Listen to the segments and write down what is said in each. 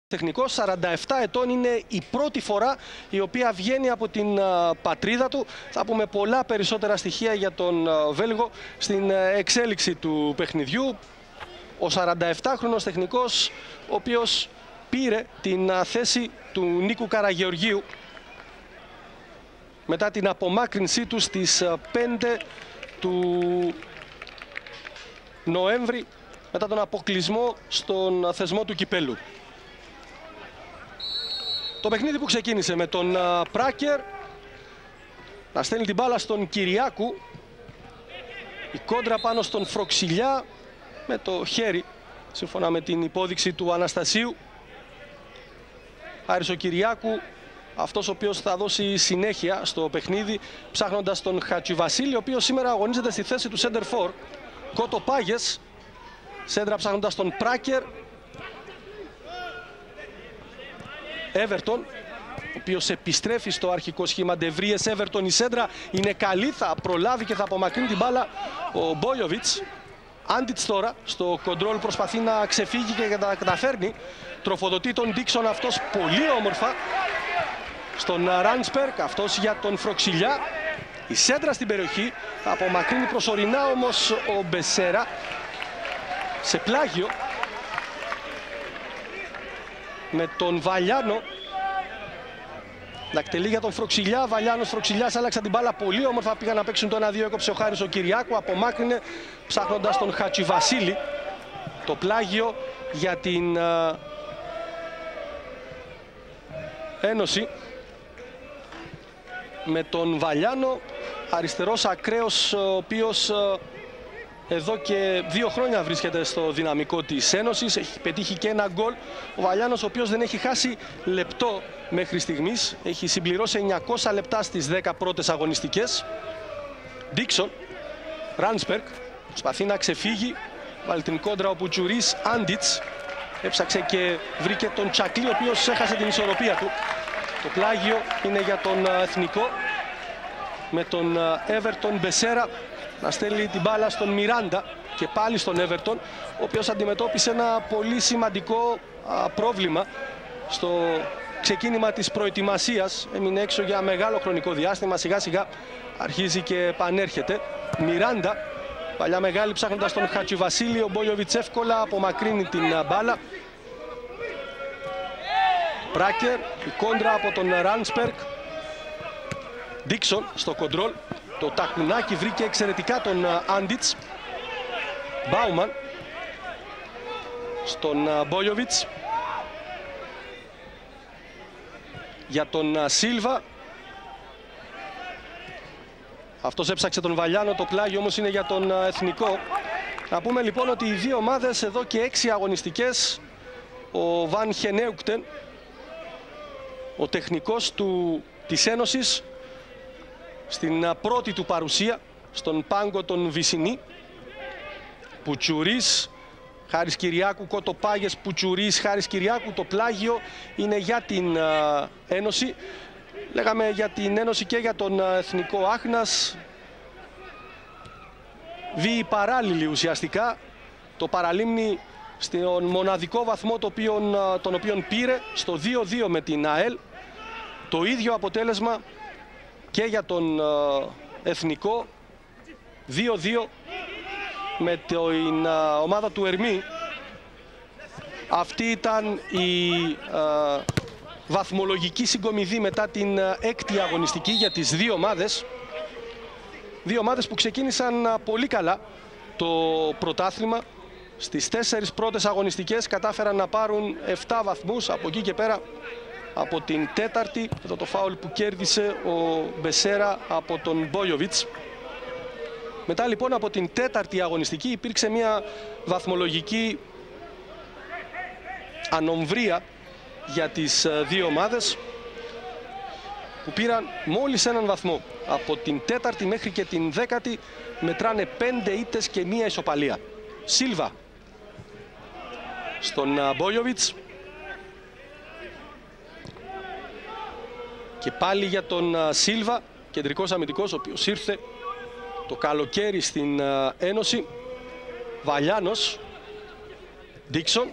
Τεχνικός, 47 ετών, είναι η πρώτη φορά η οποία βγαίνει από την πατρίδα του. Θα πούμε πολλά περισσότερα στοιχεία για τον Βέλγο στην εξέλιξη του παιχνιδιού. Ο 47χρονος τεχνικός, ο οποίος πήρε την θέση του Νίκου Καραγεωργίου μετά την απομάκρυνσή του στις 5 του Νοέμβρη, μετά τον αποκλεισμό στον θεσμό του κυπέλου. Το παιχνίδι που ξεκίνησε με τον Πράκερ να στέλνει την μπάλα στον Κυριάκου. Η κόντρα πάνω στον Φροξιλιά με το χέρι, σύμφωνα με την υπόδειξη του Αναστασίου. Άρης ο Κυριάκου, αυτός ο οποίος θα δώσει συνέχεια στο παιχνίδι, ψάχνοντας τον Χατζιβασίλη, ο οποίος σήμερα αγωνίζεται στη θέση του center for. Κότο Πάγες, σέντρα ψάχνοντας τον Πράκερ. Everton, ο οποίος επιστρέφει στο αρχικό σχήμα. Ντεβρίες, Everton, η σέντρα είναι καλή, θα προλάβει και θα απομακρύνει την μπάλα ο Μπόιοβιτς. Άντιτς τώρα στο κοντρόλ προσπαθεί να ξεφύγει και να καταφέρνει. Τροφοδοτεί τον Ντίξον αυτός πολύ όμορφα στον Ράνσπερκ, αυτός για τον Φροξιλιά. Η σέντρα στην περιοχή, θα απομακρύνει προσωρινά όμως ο Μπεσέρα σε πλάγιο με τον Βαλιάνο να εκτελεί για τον Φροξιλιά. Βαλιάνος, Φροξιλιάς άλλαξαν την μπάλα πολύ όμορφα, πήγαν να παίξουν το 1-2, έκοψε ο Χάρης ο Κυριάκου, απομάκρυνε ψάχνοντας τον Χατζιβασίλη. Το πλάγιο για την Ένωση με τον Βαλιάνο, αριστερός ακραίος, ο οποίος εδώ και 2 χρόνια βρίσκεται στο δυναμικό της Ένωσης. Έχει πετύχει και ένα γκολ. Ο Βαλιάνος, ο οποίος δεν έχει χάσει λεπτό μέχρι στιγμής. Έχει συμπληρώσει 900 λεπτά στις 10 πρώτες αγωνιστικές. Ντίξον, Ράνσπερκ, προσπαθεί να ξεφύγει. Βάλει την κόντρα ο Πουτσουρής, Άντιτς. Έψαξε και βρήκε τον Τσακλή, ο οποίος έχασε την ισορροπία του. Το πλάγιο είναι για τον Εθνικό με τον Everton Μπεσέρα να στέλνει την μπάλα στον Μιράντα και πάλι στον Everton, ο οποίος αντιμετώπισε ένα πολύ σημαντικό πρόβλημα στο ξεκίνημα της προετοιμασίας. Έμεινε έξω για μεγάλο χρονικό διάστημα, σιγά σιγά αρχίζει και επανέρχεται. Μιράντα, παλιά μεγάλη, ψάχνοντας τον Χατζιβασίλη. Ο Μπόιοβιτς εύκολα απομακρύνει την μπάλα. Πράκερ, η κόντρα από τον Ράνσπερκ. Ντίξον στο κοντρόλ. Το τακουνάκι βρήκε εξαιρετικά τον Άντιτς. Μπάουμαν στον Μπόιοβιτς. Για τον Σίλβα. Αυτός έψαξε τον Βαλιάνο, το πλάγιο όμως είναι για τον Εθνικό. Να πούμε λοιπόν ότι οι δύο ομάδες εδώ και 6 αγωνιστικές, ο Βαν Χενέουκτεν, ο τεχνικός της Ένωσης, στην πρώτη του παρουσία στον πάγκο των Βυσσινή. Πουτσουρής, Χάρης Κυριάκου, Κότο Πάγες, Πουτσουρής, Χάρης Κυριάκου. Το πλάγιο είναι για την Ένωση. Λέγαμε για την Ένωση και για τον Εθνικό Άχνας. Βίοι παράλληλοι ουσιαστικά. Το παραλίμνη στον μοναδικό βαθμό τον οποίον πήρε στο 2-2 με την ΑΕΛ. Το ίδιο αποτέλεσμα και για τον Εθνικό, 2-2 με την ομάδα του Ερμή. Αυτή ήταν η βαθμολογική συγκομιδή μετά την 6η αγωνιστική για τις δύο ομάδες. Δύο ομάδες που ξεκίνησαν πολύ καλά το πρωτάθλημα. Στις 4 πρώτες αγωνιστικές κατάφεραν να πάρουν 7 βαθμούς. Από εκεί και πέρα, από την 4η, εδώ το φάουλ που κέρδισε ο Μπεσέρα από τον Μπόιοβιτς. Μετά λοιπόν από την 4η αγωνιστική υπήρξε μια βαθμολογική ανομβρία για τις δύο ομάδες που πήραν μόλις έναν βαθμό. Από την 4η μέχρι και την 10η μετράνε 5 ήττες και 1 ισοπαλία. Σίλβα στον Μπόιοβιτς. Και πάλι για τον Σίλβα, κεντρικός αμυντικός, ο οποίος ήρθε το καλοκαίρι στην Ένωση. Βαλιάνος, Ντίξον,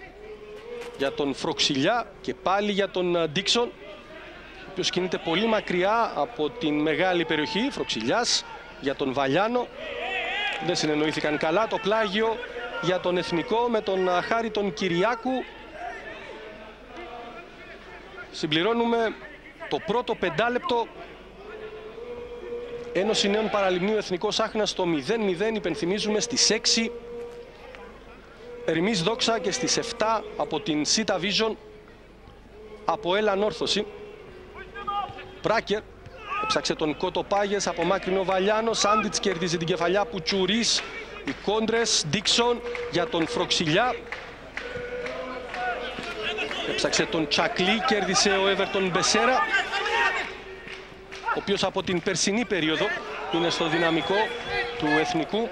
για τον Φροξιλιά και πάλι για τον Ντίξον, ο οποίος κινείται πολύ μακριά από την μεγάλη περιοχή. Φροξιλιάς για τον Βαλιάνο, δεν συνεννοήθηκαν καλά. Το πλάγιο για τον Εθνικό με τον Χάρη τον Κυριάκου. Συμπληρώνουμε το πρώτο πεντάλεπτο. Ένωση Νέων Παραλιμνίου Εθνικός Άχνας στο 0-0. Υπενθυμίζουμε στις 6 Ερμής Δόξα και στις 7 από την Σίτα Vision από Ανόρθωση. Πράκερ έψαξε τον Κότο Πάγες, απομάκρυνε ο Βαλιάνος. Άντιτς κερδίζει την κεφαλιά, Πουτσουρής. Οι κόντρες, Ντίξον για τον Φροξιλιά. Έψαξε τον Τσακλή, κέρδισε ο Έβερτον Μπεσέρα, ο οποίος από την περσινή περίοδο είναι στο δυναμικό του Εθνικού.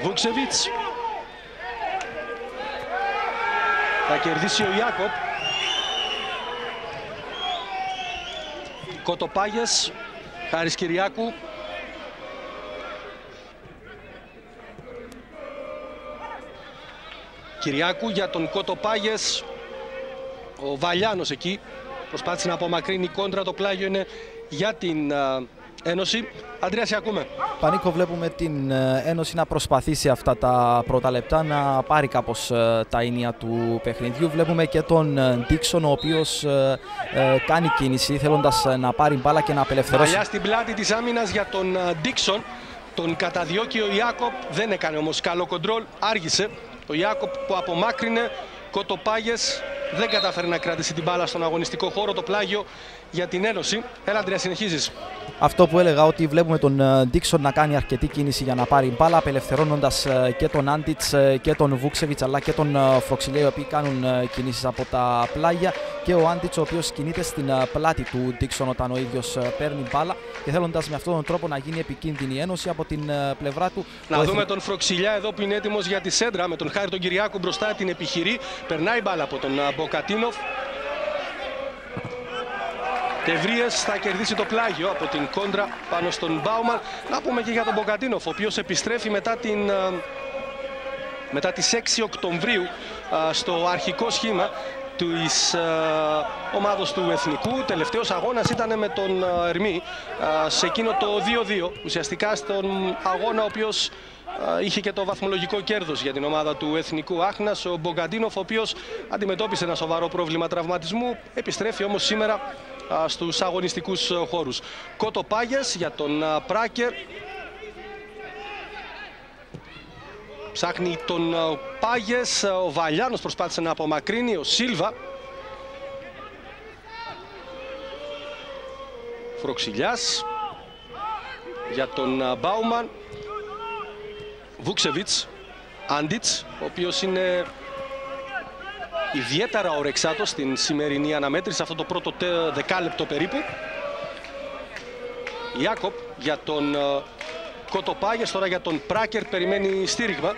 Βούξεβιτς. Θα κερδίσει ο Ιάκοπ. Κοτοπάγες, Χάρης Κυριάκου. Κυριάκου για τον Κοτοπάγες. Ο Βαλιάνος εκεί προσπάθησε να απομακρύνει η κόντρα. Το πλάγιο είναι για την Ένωση. Αντρέας, ακούμε. Πανίκο, βλέπουμε την Ένωση να προσπαθήσει αυτά τα πρώτα λεπτά να πάρει κάπως τα ίνια του παιχνιδιού. Βλέπουμε και τον Ντίξον, ο οποίος κάνει κίνηση θέλοντας να πάρει μπάλα και να απελευθερώσει. Παλιά στην πλάτη της άμυνας για τον Ντίξον. Τον καταδιώκει ο Ιάκοπ, δεν έκανε όμως καλό κοντρόλ, άργησε. Ο Ιάκοπ που απομάκρυνε, Κοτοπάγες δεν κατάφερε να κρατήσει την μπάλα στον αγωνιστικό χώρο. Το πλάγιο για την Ένωση. Έλα, Αντρέα, συνεχίζεις. Αυτό που έλεγα, ότι βλέπουμε τον Ντίξον να κάνει αρκετή κίνηση για να πάρει μπάλα, απελευθερώνοντας και τον Άντιτς και τον Βούξεβιτς αλλά και τον Φροξιλιά, οι οποίοι κάνουν κινήσεις από τα πλάγια. Και ο Άντιτς, ο οποίος κινείται στην πλάτη του Ντίξον όταν ο ίδιος παίρνει μπάλα και θέλοντας με αυτόν τον τρόπο να γίνει επικίνδυνη η Ένωση από την πλευρά του. Να δούμε τον Φροξιλιά εδώ που είναι έτοιμος για τη σέντρα με τον Χάρη τον Κυριάκου μπροστά, την επιχειρεί. Περνάει μπάλα από τον Μποκατίνοφ. Τεβρίες θα κερδίσει το πλάγιο από την κόντρα πάνω στον Μπάουμαν. Να πούμε και για τον Μποκατίνοφ, ο οποίος επιστρέφει μετά τις 6 Οκτωβρίου στο αρχικό σχήμα της ομάδος του Εθνικού. Τελευταίος αγώνας ήταν με τον Ερμή σε εκείνο το 2-2, ουσιαστικά στον αγώνα ο οποίος είχε και το βαθμολογικό κέρδος για την ομάδα του Εθνικού Άχνας. Ο Μπογκαντίνοφ, ο οποίος αντιμετώπισε ένα σοβαρό πρόβλημα τραυματισμού, επιστρέφει όμως σήμερα στους αγωνιστικούς χώρους. Κοτοπάγες για τον Πράκερ. Ψάχνει τον Πάγες, ο Βαλιάνος προσπάθησε να απομακρύνει, ο Σίλβα. Φροξιλιάς για τον Μπάουμαν. Βούξεβιτς, Άντιτς, ο οποίος είναι ιδιαίτερα ορεξάτος στην σημερινή αναμέτρηση, αυτό το πρώτο δεκάλεπτο περίπου. Ιάκοπ για τον Κοτοπάγες, τώρα για τον Πράκερ, περιμένει στήριγμα,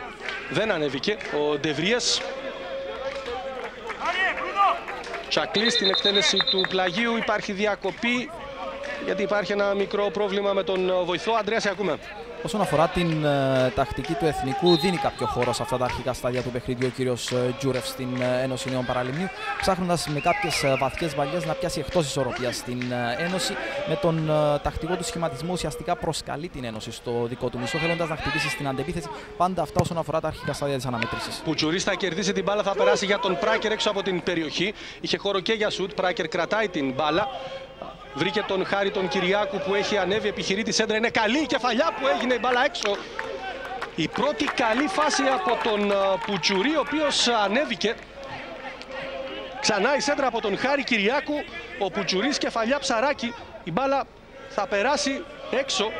δεν ανέβηκε ο Ντεβριές. Τσακλή στην εκτέλεση του πλαγίου, υπάρχει διακοπή γιατί υπάρχει ένα μικρό πρόβλημα με τον βοηθό. Αντρέα, σε ακούμε. Όσον αφορά την τακτική του Εθνικού, δίνει κάποιο χώρο σε αυτά τα αρχικά στάδια του παιχνιδιού ο κύριος Τζούρεφ στην Ένωση Νέων Παραλιμνίου, ψάχνοντας με κάποιες βαθιές βαλιές να πιάσει εκτός ισορροπίας στην Ένωση. Με τον τακτικό του σχηματισμό ουσιαστικά προσκαλεί την Ένωση στο δικό του μισό, θέλοντας να χτυπήσει στην αντεπίθεση. Πάντα αυτά όσον αφορά τα αρχικά στάδια της αναμέτρησης. Πουτσουρής θα κερδίσει την μπάλα, θα περάσει για τον Πράκερ έξω από την περιοχή. Είχε χώρο και για σουτ. Πράκερ κρατάει την μπάλα. Βρήκε τον Χάρη τον Κυριάκου που έχει ανέβει, επιχειρεί τη σέντρα. Είναι καλή η κεφαλιά που έγινε, η μπάλα έξω. Η πρώτη καλή φάση από τον Πουτσουρί, ο οποίος ανέβηκε. Ξανά η σέντρα από τον Χάρη Κυριάκου. Ο Πουτσουρής, κεφαλιά ψαράκι. Η μπάλα θα περάσει έξω.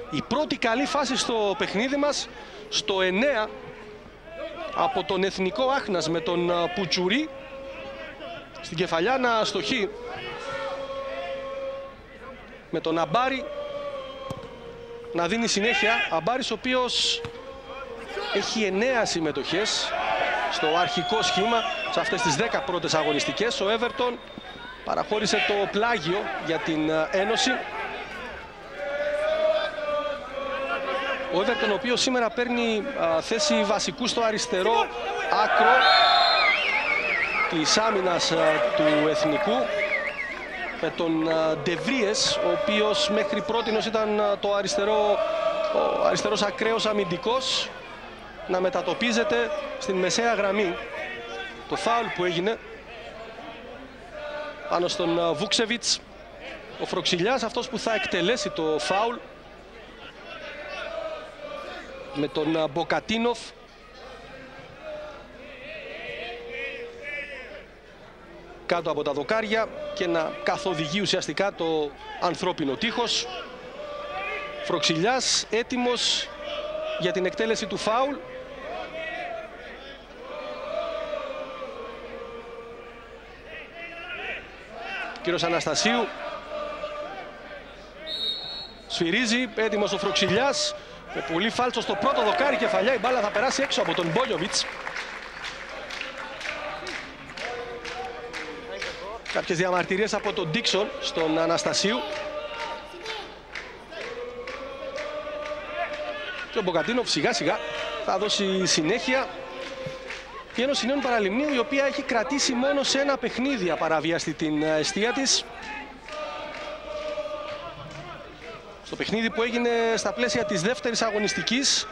Η πρώτη καλή φάση στο παιχνίδι μας, στο 9 από τον Εθνικό Άχνας, με τον Πουτσουρί στην κεφαλιά να αστοχεί. Με τον Αμπάρη να δίνει συνέχεια. Αμπάρης, ο οποίος έχει 9 συμμετοχές στο αρχικό σχήμα σε αυτές τις 10 πρώτες αγωνιστικές. Ο Έβερτον παραχώρησε το πλάγιο για την Ένωση. Ο Everton, ο οποίος σήμερα παίρνει θέση βασικού στο αριστερό άκρο της άμυνας του Εθνικού, με τον De Vries, ο οποίος μέχρι πρότινος ήταν ο αριστερός ακραίος αμυντικός, να μετατοπίζεται στην μεσαία γραμμή. Το φάουλ που έγινε πάνω στον Βούξεβιτς, ο Φροξιλιάς αυτός που θα εκτελέσει το φάουλ, με τον Μποκατίνοφ κάτω από τα δοκάρια και να καθοδηγεί ουσιαστικά το ανθρώπινο τείχος. Φροξιλιάς έτοιμος για την εκτέλεση του φάουλ. Κύριος Αναστασίου σφυρίζει, έτοιμος ο Φροξιλιάς, με πολύ φάλτσο στο πρώτο δοκάρι, κεφαλιά, η μπάλα θα περάσει έξω από τον Μπόγιοβιτς. Κάποιες διαμαρτυρίες από τον Ντίξον στον Αναστασίου. Και ο Μποκατίνοφ σιγά σιγά θα δώσει συνέχεια. Η Ένωση Νέων Παραλιμνίου, η οποία έχει κρατήσει μόνο σε ένα παιχνίδι απαραβίαστη την εστία της. Στο παιχνίδι που έγινε στα πλαίσια της δεύτερης αγωνιστικής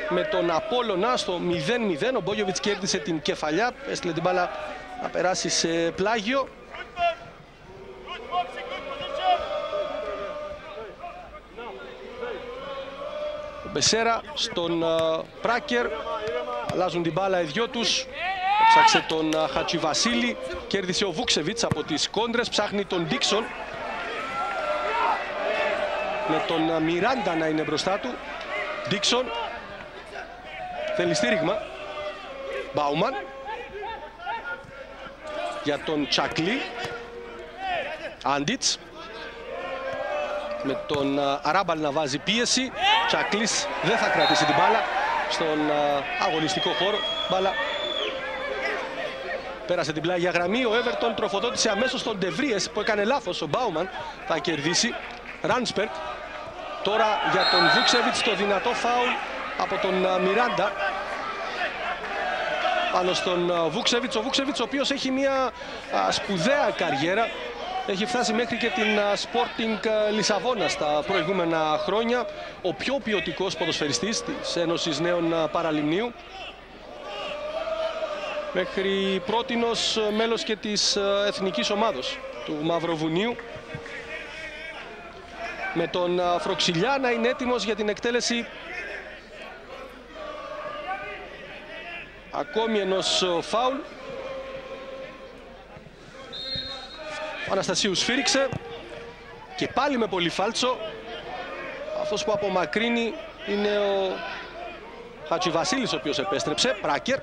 με τον Απόλλωνα στο 0-0, ο Μπόγιοβιτς κέρδισε την κεφαλιά, έστειλε την μπάλα να περάσει σε πλάγιο. Ο Μπεσέρα στον Πράκερ, αλλάζουν την μπάλα οι δυο τους. Ψάξε τον Χατσιβασίλη, κέρδισε ο Βούξεβιτς από τις κόντρες, ψάχνει τον Ντίξον, με τον Μιράντα να είναι μπροστά του. Ντίξον θέλει στήριγμα. Μπάουμαν για τον Τσακλή. Άντιτς με τον Αράμπαλ να βάζει πίεση. Τσακλής δεν θα κρατήσει την μπάλα στον αγωνιστικό χώρο. Μπάλα πέρασε την πλάγια γραμμή. Ο Everton τροφοδότησε αμέσως τον De Vries που έκανε λάθος. Ο Μπάουμαν θα κερδίσει. Ράνσπερκ τώρα για τον Βούξεβιτς, το δυνατό φάουλ από τον Μιράντα πάνω στον Βούξεβιτς. Ο Βούξεβιτς, ο οποίος έχει μια σπουδαία καριέρα, έχει φτάσει μέχρι και την Sporting Λισαβόνα στα προηγούμενα χρόνια, ο πιο ποιοτικός ποδοσφαιριστής της Ένωσης Νέων Παραλιμνίου, μέχρι πρότινος μέλος και της εθνικής ομάδος του Μαυροβουνίου, με τον Φροξιλιά να είναι έτοιμος για την εκτέλεση ακόμη ενός φάουλ. Ο Αναστασίου σφύριξε και πάλι με πολύ φάλτσο. Αυτός που απομακρύνει είναι ο Χατσιβασίλης, ο οποίος επέστρεψε. Πράκερ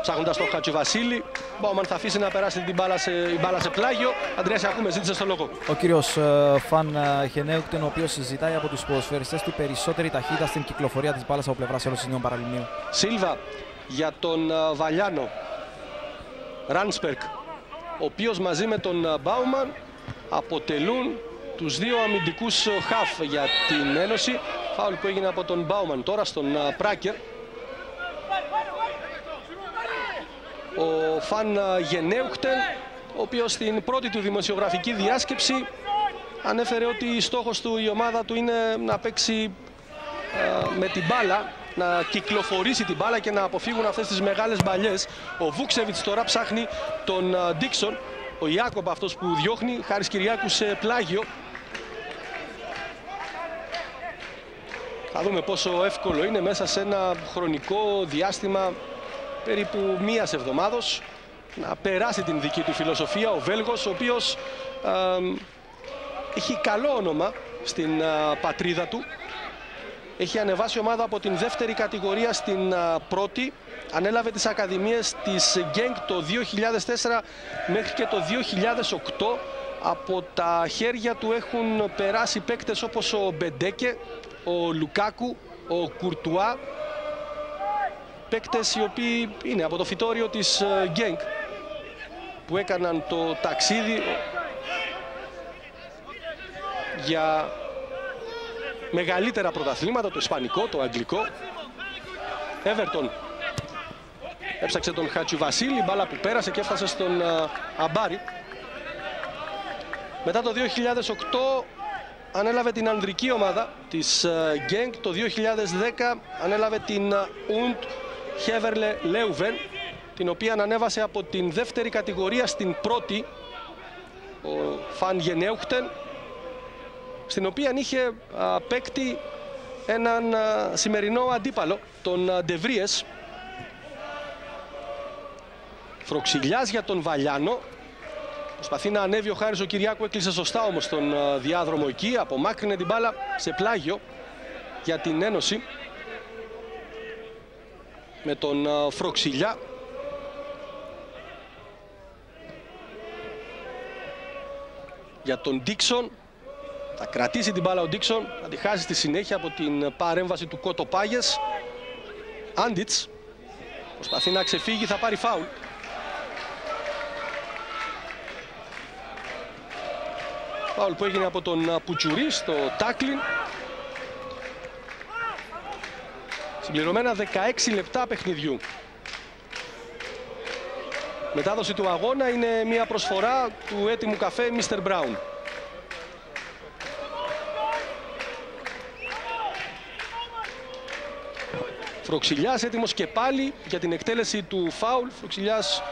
ψάχνοντας τον Χατσιβασίλη. Μπάουμαν θα αφήσει να περάσει την μπάλα σε πλάγιο. Αντρέας, ακούμε, ζήτησε στο λόγο. Ο κύριος Φαν Χενέουκτεν, ο οποίος ζητάει από τους ποδοσφαιριστές του περισσότερη ταχύτητα στην κυκλοφορία της μπάλας από πλευράς Ένωσης Νέων Παραλιμνίου. Σίλβα για τον Βαλιάνο. Ράνσπερκ, ο οποίος μαζί με τον Μπάουμαν αποτελούν τους δύο αμυντικούς χαφ για την Ένωση. Φάουλ που έγινε από τον Μπάουμαν τώρα στον Πράκερ. Ο Φαν Γενέουκτεν, ο οποίος στην πρώτη του δημοσιογραφική διάσκεψη ανέφερε ότι στόχος του, η ομάδα του, είναι να παίξει με την μπάλα, να κυκλοφορήσει την μπάλα και να αποφύγουν αυτές τις μεγάλες μπαλιές. Ο Βούξεβιτς τώρα ψάχνει τον Ντίξον. Ο Ιάκομπ αυτός που διώχνει, Χάρης Κυριάκου σε πλάγιο. Θα δούμε πόσο εύκολο είναι μέσα σε ένα χρονικό διάστημα περίπου μίας εβδομάδος να περάσει την δική του φιλοσοφία ο Βέλγος, ο οποίος έχει καλό όνομα στην πατρίδα του. Έχει ανεβάσει ομάδα από την δεύτερη κατηγορία στην πρώτη. Ανέλαβε τις ακαδημίες της Γκένκ το 2004 μέχρι και το 2008. Από τα χέρια του έχουν περάσει παίκτες όπως ο Μπεντέκε, ο Λουκάκου, ο Κουρτουά. Παίκτες οι οποίοι είναι από το φυτόριο της Γκένκ, που έκαναν το ταξίδι για μεγαλύτερα πρωταθλήματα, το ισπανικό, το αγγλικό. Everton έψαξε τον Χατζηβασίλη, μπάλα που πέρασε και έφτασε στον Αμπάρη. Μετά το 2008 ανέλαβε την ανδρική ομάδα της Genk. Το 2010 ανέλαβε την Und Heverle Leuven, την οποία ανέβασε από την δεύτερη κατηγορία στην πρώτη, ο Φαν Γενέουχτεν, στην οποία είχε παίκτη έναν σημερινό αντίπαλο, τον Ντεβρίες. Φροξιλιάς για τον Βαλιάνο. Προσπαθεί να ανέβει ο Χάρης ο Κυριάκου, έκλεισε σωστά όμως τον διάδρομο εκεί. Απομάκρυνε την μπάλα σε πλάγιο για την Ένωση με τον Φροξιλιά. Για τον Ντίξον. Θα κρατήσει την μπάλα ο Ντίξον, θα τη χάσει στη συνέχεια από την παρέμβαση του Κότο Πάγες. Άντιτς προσπαθεί να ξεφύγει, θα πάρει φάουλ. Φάουλ που έγινε από τον Πουτσουρί στο τάκλιν. Συμπληρωμένα 16 λεπτά παιχνιδιού. Μετάδοση του αγώνα είναι μια προσφορά του έτοιμου καφέ Mr. Brown. Φροξιλιάς έτοιμος και πάλι για την εκτέλεση του φάουλ. Φροξιλιάς,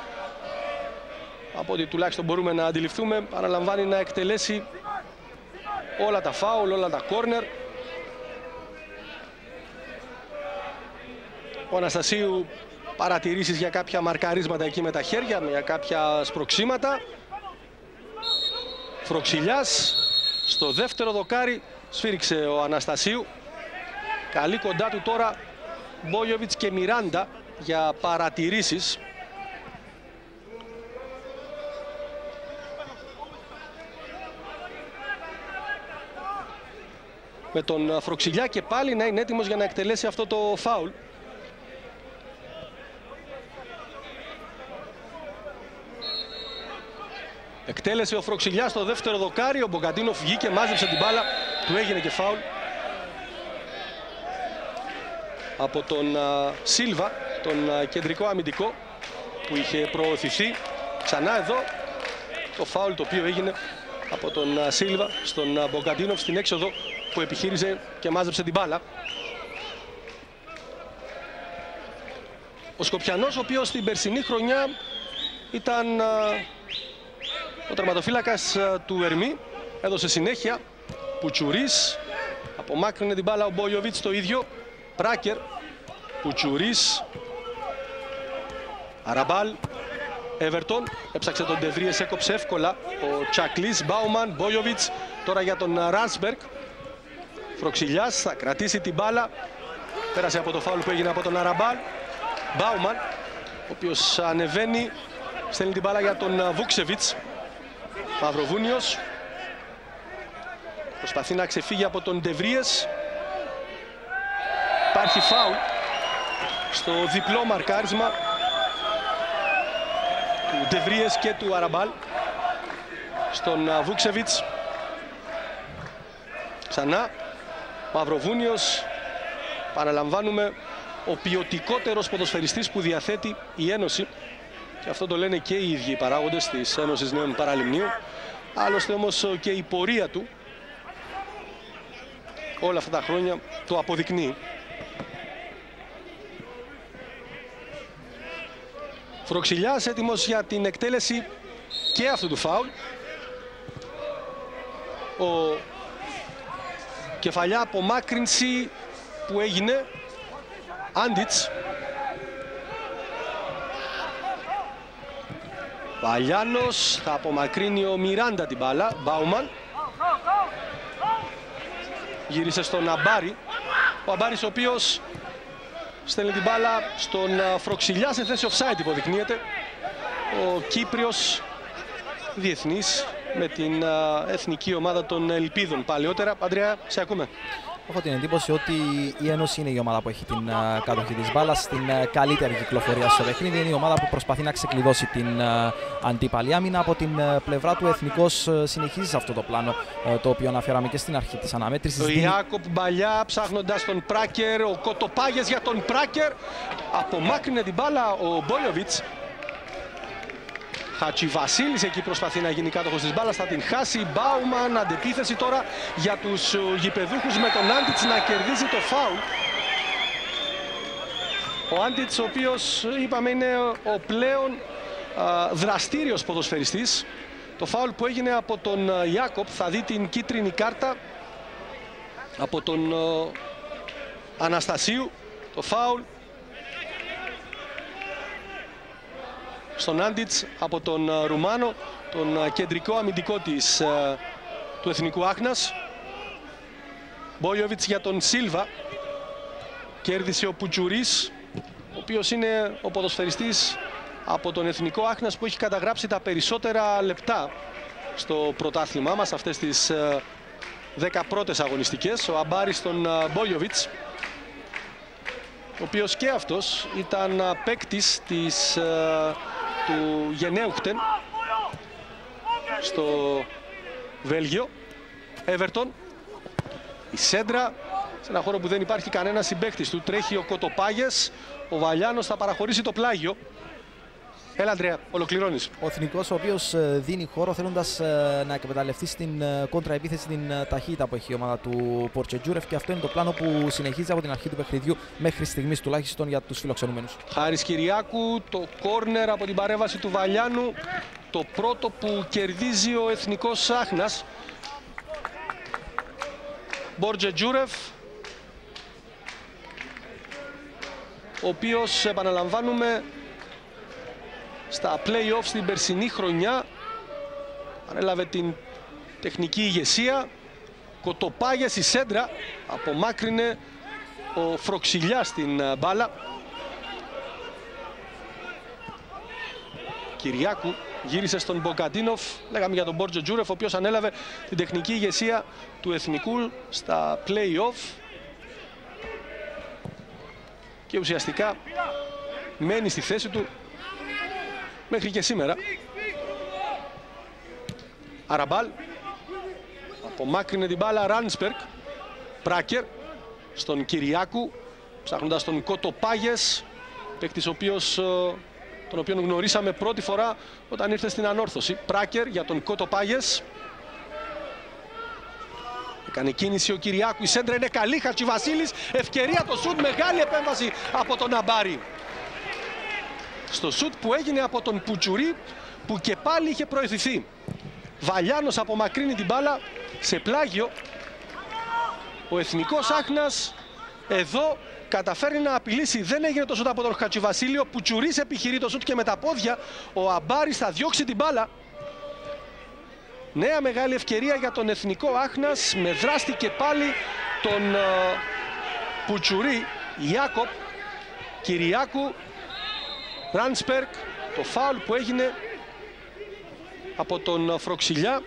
από ό,τι τουλάχιστον μπορούμε να αντιληφθούμε, παραλαμβάνει να εκτελέσει όλα τα φάουλ, όλα τα κόρνερ. Ο Αναστασίου παρατηρήσεις για κάποια μαρκαρίσματα εκεί με τα χέρια, για κάποια σπροξήματα. Φροξιλιάς στο δεύτερο δοκάρι, σφύριξε ο Αναστασίου. Καλή κοντά του τώρα Μπόγιοβιτς και Μιράντα για παρατηρήσεις. Με τον Φροξιλιά και πάλι να είναι έτοιμος για να εκτελέσει αυτό το φάουλ. Εκτέλεσε ο Φροξιλιάς στο δεύτερο δοκάρι, ο Μπογκαντίνοφ βγήκε, μάζεψε την μπάλα, του έγινε και φάουλ από τον Σίλβα, τον κεντρικό αμυντικό που είχε προωθηθεί. Ξανά εδώ το φάουλ το οποίο έγινε από τον Σίλβα στον Μπογκαντίνοφ στην έξοδο που επιχείρησε και μάζεψε την μπάλα. Ο Σκοπιανός, ο οποίος στην περσινή χρονιά ήταν ο τερματοφύλακας του Ερμή, έδωσε συνέχεια. Πουτσουρής, απομάκρυνε την μπάλα ο Μπόγιοβιτς, το ίδιο. Πράκερ, Πουτσουρής, Αραμπάλ, Everton, έψαξε τον Ντεβρίες, έκοψε εύκολα ο Τσακλής, Μπάουμαν, Μπόγιοβιτς, τώρα για τον Ράνσμπεργκ. Φροξιλιάς θα κρατήσει την μπάλα, πέρασε από το φάουλ που έγινε από τον Αραμπάλ. Μπάουμαν, ο οποίος ανεβαίνει, στέλνει την μπάλα για τον Βούξεβιτς. Μαυροβούνιος προσπαθεί να ξεφύγει από τον Ντεβρίες. Υπάρχει φάουλ στο διπλό μαρκάρισμα του Ντεβρίες και του Αραμπάλ στον Βούξεβιτς. Ξανά Μαυροβούνιος, παραλαμβάνουμε, ο ποιοτικότερος ποδοσφαιριστής που διαθέτει η Ένωση, και αυτό το λένε και οι ίδιοι οι παράγοντες της Ένωσης Νέων Παραλιμνίου. Άλλωστε όμως και η πορεία του όλα αυτά τα χρόνια το αποδεικνύει. Φροξιλιάς έτοιμος για την εκτέλεση και αυτού του φάουλ. Ο κεφαλιά απομάκρυνση που έγινε. Άντιτς. Βαλιάνος, θα απομακρύνει ο Μιράντα την μπάλα. Μπάουμαν. Γύρισε στον Αμπάρη. Ο Αμπάρης ο οποίος στέλνει την μπάλα στον Φροξιλιά σε θέση offside, υποδεικνύεται. Ο Κύπριος διεθνής με την εθνική ομάδα των Ελπίδων παλαιότερα. Αντρέα, σε ακούμε. Έχω την εντύπωση ότι η Ένωση είναι η ομάδα που έχει την κατοχή της μπάλας, στην καλύτερη κυκλοφορία στο παιχνίδι. Είναι η ομάδα που προσπαθεί να ξεκλειδώσει την αντίπαλη άμυνα. Από την πλευρά του Εθνικός συνεχίζει σε αυτό το πλάνο, το οποίο αναφέραμε και στην αρχή της αναμέτρησης. Ο Ιάκοπ Μπαλιά ψάχνοντας τον Πράκερ, ο Κοτοπάγες για τον Πράκερ. Απομάκρυνε την μπάλα ο Μπόλιοβιτς. Χατσιβασίλης εκεί προσπαθεί να γίνει κάτοχος της μπάλας, θα την χάσει. Μπάουμαν, αντεπίθεση τώρα για τους γηπεδούχους με τον Άντιτς να κερδίζει το φάουλ. Ο Άντιτς, ο οποίος είπαμε είναι ο πλέον δραστήριος ποδοσφαιριστής. Το φάουλ που έγινε από τον Ιάκοπ, θα δει την κίτρινη κάρτα από τον Αναστασίου. Το φάουλ στον Άντιτς από τον Ρουμάνο, τον κεντρικό αμυντικό του Εθνικού Άχνας. Μπόλιοβιτς για τον Σίλβα. Κέρδισε ο Πουτσουρής, ο οποίος είναι ο ποδοσφαιριστής από τον Εθνικό Άχνας που έχει καταγράψει τα περισσότερα λεπτά στο πρωτάθλημά μας αυτές τις 10 πρώτες αγωνιστικές. Ο Αμπάρης τον Μπόλιοβιτς, ο οποίος και αυτός ήταν παίκτης του Γενέουχτεν στο Βέλγιο. Everton. Η σέντρα σε ένα χώρο που δεν υπάρχει κανένα συμπαίκτης του. Τρέχει ο Κοτοπάγες. Ο Βαλιάνος θα παραχωρήσει το πλάγιο. Έλα Ανδρέα, ολοκληρώνεις. Ο Εθνικός, ο οποίος δίνει χώρο θέλοντας να εκμεταλλευτεί στην κόντρα επίθεση την ταχύτητα που έχει η ομάδα του Πορτζετζούρεφ, και αυτό είναι το πλάνο που συνεχίζει από την αρχή του παιχνιδιού μέχρι στιγμής τουλάχιστον για τους φιλοξενούμενους. Χάρης Κυριάκου, το κόρνερ από την παρέμβαση του Βαλιάνου, το πρώτο που κερδίζει ο Εθνικός Άχνας. Πορτζετζούρεφ, ο οποίος, επαναλαμβάνουμε, στα play-off στην περσινή χρονιά ανέλαβε την τεχνική ηγεσία. Κοτοπάγες η σέντρα, απομάκρυνε ο Φροξιλιάς την μπάλα. Κυριάκου γύρισε στον Μποκαντίνοφ. Λέγαμε για τον Πορτζετζούρεφ, ο οποίος ανέλαβε την τεχνική ηγεσία του Εθνικού στα play-off και ουσιαστικά μένει στη θέση του μέχρι και σήμερα. Αραμπάλ απομάκρυνε την μπάλα. Ράνσπερκ. Πράκερ στον Κυριάκου, ψάχνοντας τον Κοτοπάγες, παίκτης τον οποίο γνωρίσαμε πρώτη φορά όταν ήρθε στην ανόρθωση. Πράκερ για τον Κοτοπάγες. Έκανε κίνηση ο Κυριάκου, η σέντρα είναι καλή. Χατσιβασίλης, ευκαιρία το σουτ, μεγάλη επέμβαση από τον Αμπάρη. Στο σουτ που έγινε από τον Πουτσουρί, που και πάλι είχε προηγηθεί. Βαλιάνος απομακρύνει την μπάλα σε πλάγιο. Ο Εθνικός Άχνας εδώ καταφέρει να απειλήσει. Δεν έγινε το σουτ από τον Χατσιβασίλη. Πουτσουρής επιχειρεί το σουτ και με τα πόδια ο Αμπάρης θα διώξει την μπάλα. Νέα μεγάλη ευκαιρία για τον Εθνικό Άχνας, με δράστη και πάλι τον Πουτσουρί. Ιάκοπ, Κυριάκου, Ράνσπερκ. Το φάουλ που έγινε από τον Φροξιλιά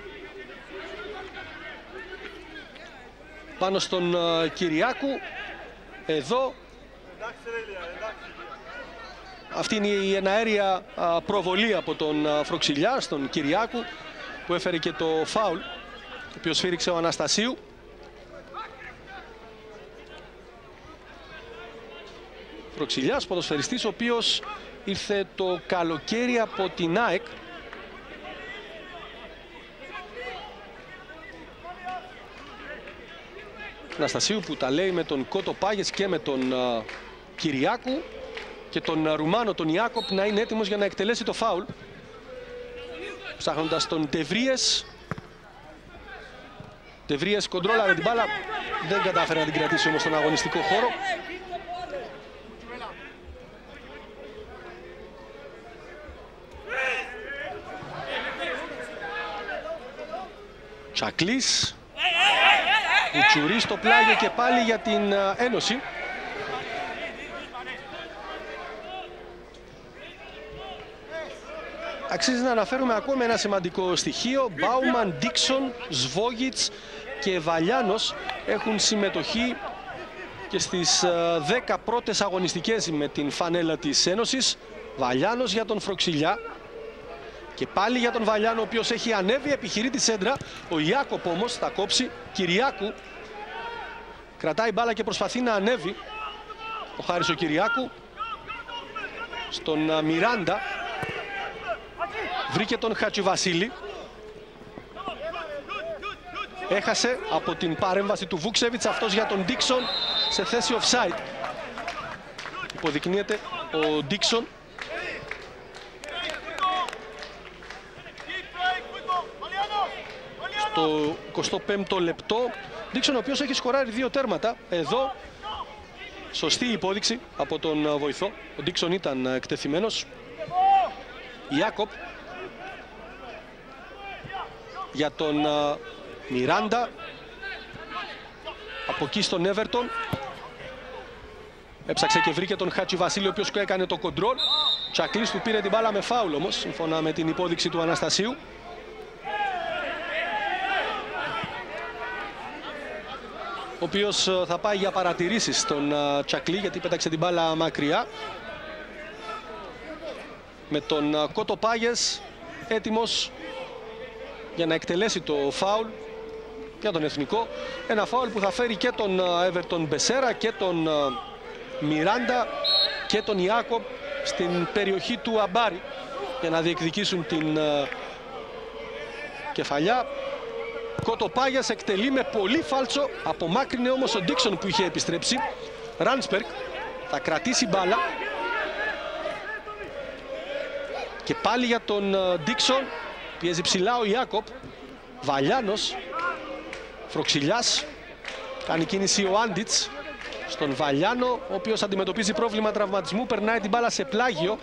πάνω στον Κυριάκου. Εδώ αυτή είναι η εναέρια προβολή από τον Φροξιλιά στον Κυριάκου, που έφερε και το φάουλ, το οποίο σφύριξε ο Αναστασίου. Φροξιλιάς, ποδοσφαιριστής ο οποίος ήρθε το καλοκαίρι από την ΑΕΚ. Αναστασίου που τα λέει με τον Κοτοπάγες και με τον Κυριάκου, και τον Ρουμάνο, τον Ιάκοπ, να είναι έτοιμος για να εκτελέσει το φάουλ, ψάχνοντας τον Ντεβρίες. Ντεβρίες κοντρόλαρε την μπάλα, δεν κατάφερε να την κρατήσει όμως στον αγωνιστικό χώρο. Τσακλής, Κουτσουρί στο πλάγιο και πάλι για την Ένωση. Αξίζει να αναφέρουμε ακόμα ένα σημαντικό στοιχείο. Μπάουμαν, Ντίξον, Σβόγιτς, και Βαλιάνος έχουν συμμετοχή και στις 10 πρώτες αγωνιστικές με την φανέλα της Ένωσης. Βαλιάνος για τον Φροξιλιά και πάλι για τον Βαλιάνο, ο οποίος έχει ανέβει, επιχειρεί τη σέντρα. Ο Ιάκοπ όμως θα κόψει. Κυριάκου κρατάει μπάλα και προσπαθεί να ανέβει. Ο Χάρης ο Κυριάκου στον Μιράντα. Βρήκε τον Χατζηβασίλη. Έχασε από την παρέμβαση του Βούξεβιτς, αυτός για τον Ντίξον σε θέση offside. Υποδεικνύεται ο Ντίξον. Στο 25ο λεπτό. Ντίξον ο οποίος έχει σκοράρει 2 τέρματα. Εδώ σωστή υπόδειξη από τον βοηθό. Ο Ντίξον ήταν εκτεθειμένος. Ιάκοπ για τον Μιράντα. Από εκεί στον Έβερτον. Έψαξε και βρήκε τον Χατζηβασίλη, ο οποίος έκανε το κοντρόλ. Τσακλής του πήρε την μπάλα με φάουλ όμως, σύμφωνα με την υπόδειξη του Αναστασίου. Ο οποίος θα πάει για παρατηρήσεις στον Τσακλή, γιατί πέταξε την μπάλα μακριά. Με τον Κότο Πάγες έτοιμος για να εκτελέσει το φάουλ για τον Εθνικό. Ένα φάουλ που θα φέρει και τον Έβερτον Μπεσέρα και τον Μιράντα και τον Ιάκοπ στην περιοχή του Αμπάρη για να διεκδικήσουν την κεφαλιά. Κότο Πάγιας εκτελεί με πολύ φάλτσο, απομάκρυνε όμως ο Ντίξον που είχε επιστρέψει. Ράνσπερκ θα κρατήσει μπάλα και πάλι για τον Ντίξον. Πιέζει ψηλά ο Ιάκοπ. Βαλιάνος, Φροξιλιάς, κάνει κίνηση ο Άντιτς στον Βαλιάνο, ο οποίος αντιμετωπίζει πρόβλημα τραυματισμού, περνάει την μπάλα σε πλάγιο.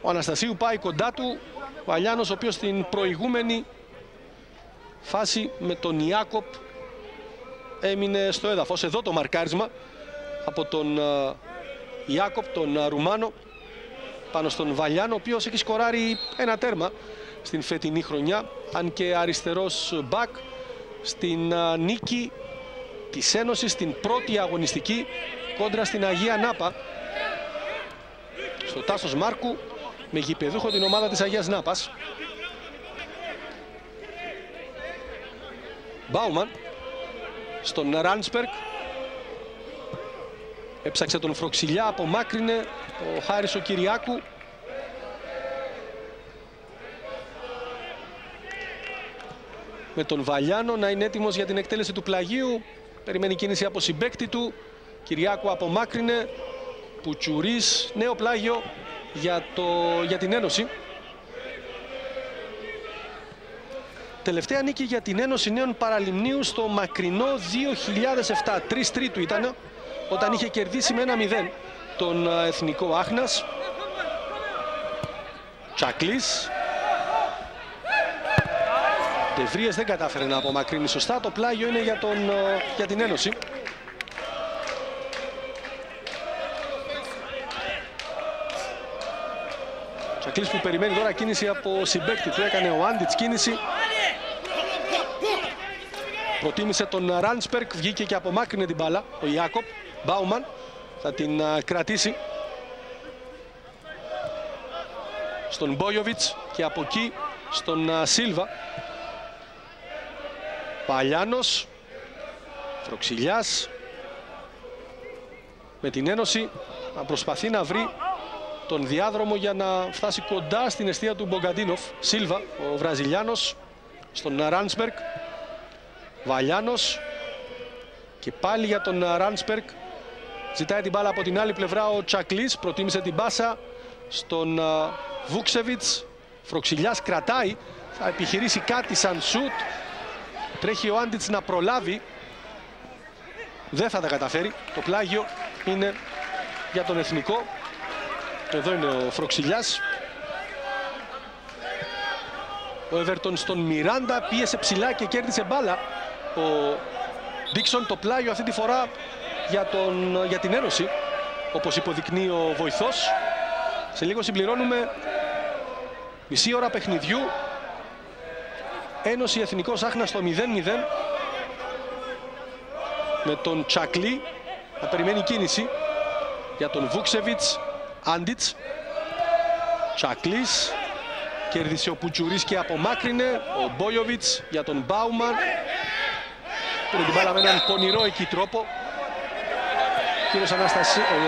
Ο Αναστασίου πάει κοντά του. Ο Βαλιάνος, ο οποίος στην προηγούμενη φάση με τον Ιάκοπ έμεινε στο έδαφος. Εδώ το μαρκάρισμα από τον Ιάκοπ, τον Ρουμάνο, πάνω στον Βαλιάνο, ο οποίος έχει σκοράρει ένα τέρμα στην φετινή χρονιά, αν και αριστερός μπακ στην νίκη της Ένωσης, στην πρώτη αγωνιστική κόντρα στην Αγία Νάπα, στο Τάσος Μάρκου, με γηπεδούχο την ομάδα της Αγίας Νάπας. Μπάουμαν στον Ράνσπερκ. Έψαξε τον Φροξιλιά, απομάκρυνε ο Χάρης ο Κυριάκου. Με τον Βαλιάνο να είναι έτοιμος για την εκτέλεση του πλαγίου. Περιμένει κίνηση από συμπαίκτη του. Κυριάκου απομάκρυνε. Πουτσουρής, νέο πλάγιο για την Ένωση. Τελευταία νίκη για την Ένωση Νέων Παραλιμνίου στο μακρινό 2007. 3 Τρίτου ήταν, όταν είχε κερδίσει με 1-0 τον Εθνικό Άχνας. Τσακλής. Ντεβρίες δεν κατάφερε να απομακρύνει σωστά. Το πλάγιο είναι για την Ένωση. Τσακλής που περιμένει τώρα κίνηση από συμπαίκτη του. Έκανε ο Άντιτς κίνηση. Προτίμησε τον Ράνσπερκ. Βγήκε και απομάκρυνε την μπάλα ο Ιάκοπ. Μπάουμαν θα την κρατήσει στον Μπόγιοβιτς και από εκεί στον Σίλβα. Παλιάνος, Φροξιλιάς, με την Ένωση να προσπαθεί να βρει τον διάδρομο για να φτάσει κοντά στην εστία του Μπογκαντίνοφ. Σίλβα, ο Βραζιλιάνος, στον Ράνσπερκ. Βαλιάνος και πάλι για τον Ράνσπερκ. Ζητάει την μπάλα από την άλλη πλευρά ο Τσακλής. Προτίμησε την πάσα στον Βούξεβιτς. Φροξιλιάς κρατάει. Θα επιχειρήσει κάτι σαν σουτ. Τρέχει ο Άντιτς να προλάβει. Δεν θα τα καταφέρει. Το πλάγιο είναι για τον Εθνικό. Εδώ είναι ο Φροξιλιάς. Ο Έβερτον στον Μιράντα. Πίεσε ψηλά και κέρδισε μπάλα ο Ντίξον. Το πλάγιο αυτή τη φορά για την Ένωση, όπως υποδεικνύει ο βοηθός. Σε λίγο συμπληρώνουμε Μισή ώρα παιχνιδιού. Ένωση Εθνικός Άχνα στο 0-0. Με τον Τσακλή να περιμένει κίνηση για τον Βούξεβιτς. Άντιτς. Τσακλής. Κέρδισε ο Πουτσουρής και απομάκρυνε. Ο Μπόγιοβιτς για τον Μπάουμαν. Πήρε την μπάλα με έναν πονηρό εκεί τρόπο.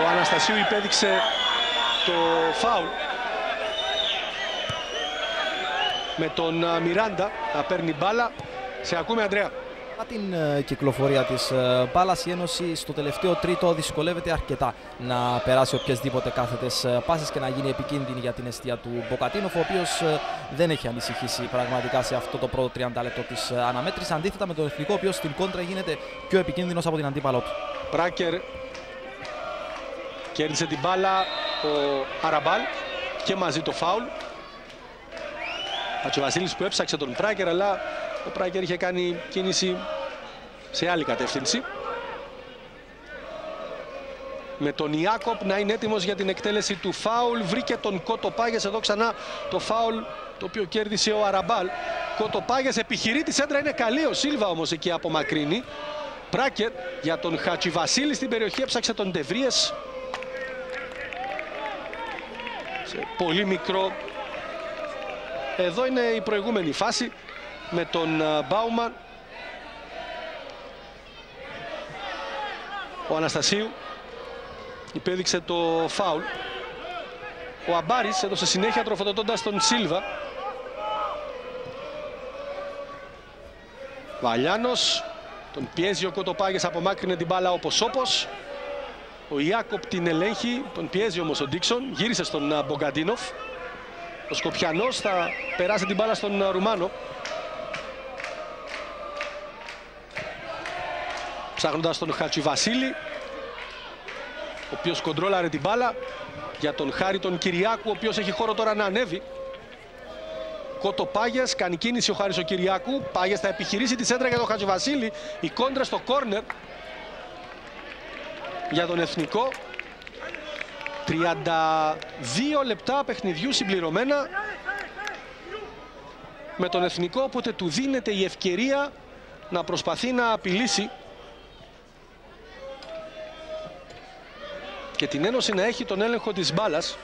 Ο Αναστασίου υπέδειξε το φάουλ. Με τον Μιράντα να παίρνει μπάλα. Σε ακούμε, Αντρέα. Με την κυκλοφορία της μπάλας, η Ένωση στο τελευταίο τρίτο δυσκολεύεται αρκετά να περάσει οποιασδήποτε κάθετες πάσες και να γίνει επικίνδυνη για την εστία του Μποκατίνοφ, ο οποίος δεν έχει ανησυχήσει πραγματικά σε αυτό το πρώτο 30 λεπτό της αναμέτρησης, αντίθετα με τον Εθνικό, ο οποίος στην κόντρα γίνεται πιο επικίνδυνος από την αντίπαλό του. Πράκερ κέρδισε την μπάλα ο Αραμπάλ και μαζί το φάουλ. Χατζηβασίλης που έψαξε τον Πράκερ, αλλά ο Πράκερ είχε κάνει κίνηση σε άλλη κατεύθυνση. Με τον Ιάκοπ να είναι έτοιμος για την εκτέλεση του φάουλ. Βρήκε τον Κοτοπάγιας, εδώ ξανά το φάουλ το οποίο κέρδισε ο Αραμπάλ. Κοτοπάγιας επιχειρεί, τη σέντρα είναι καλή, ο Σίλβα όμως εκεί απομακρύνει. Πράκερ για τον Χατζηβασίλη στην περιοχή, έψαξε τον Ντεβρίες. Σε πολύ μικρό. Εδώ είναι η προηγούμενη φάση με τον Μπάουμαν. Ο Αναστασίου υπέδειξε το φάουλ. Ο Αμπάρης έδωσε συνέχεια τροφοδοτώντας τον Σίλβα. Βαλιάνος, τον πιέζει ο Κοτοπάγιας, απομάκρυνε την μπάλα όπως. Ο Ιάκοπ την ελέγχει, τον πιέζει όμως ο Ντίξον, γύρισε στον Μπογκαντίνοφ. Ο Σκοπιανός θα περάσει την μπάλα στον Ρουμάνο. Ψάχνοντας τον Χατζηβασίλη, ο οποίος κοντρόλαρε την μπάλα για τον Χάρη τον Κυριάκου, ο οποίος έχει χώρο τώρα να ανέβει. Κοτοπάγιας, κάνει κίνηση ο Χάρης ο Κυριάκου. Πάγιας θα επιχειρήσει τη σέντρα για τον Χατζηβασίλη. Η κόντρα στο κόρνερ για τον Εθνικό. 32 λεπτά παιχνιδιού συμπληρωμένα με τον Εθνικό, οπότε του δίνεται η ευκαιρία να προσπαθεί να απειλήσει και την Ένωση να έχει τον έλεγχο της μπάλας.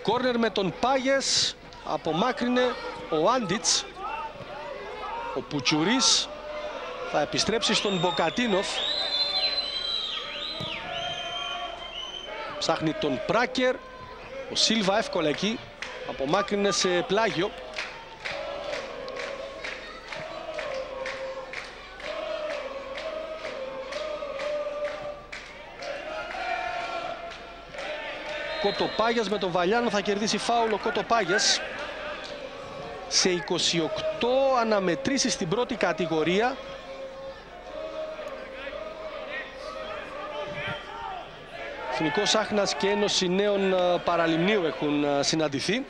Κόρνερ με τον Πάγιες, απομάκρυνε ο Άντιτς. Ο Πουτσουρής θα επιστρέψει στον Μποκατίνοφ. Ψάχνει τον Πράκερ. Ο Σίλβα εύκολα εκεί. Απομάκρυνε σε πλάγιο. Κοτοπάγιας με τον Βαλιάνο, θα κερδίσει φάουλ ο Κοτοπάγιας. Σε 28 αναμετρήσεις στην πρώτη κατηγορία. Εθνικός Άχνας και Ένωση Νέων Παραλιμνίου έχουν συναντηθεί.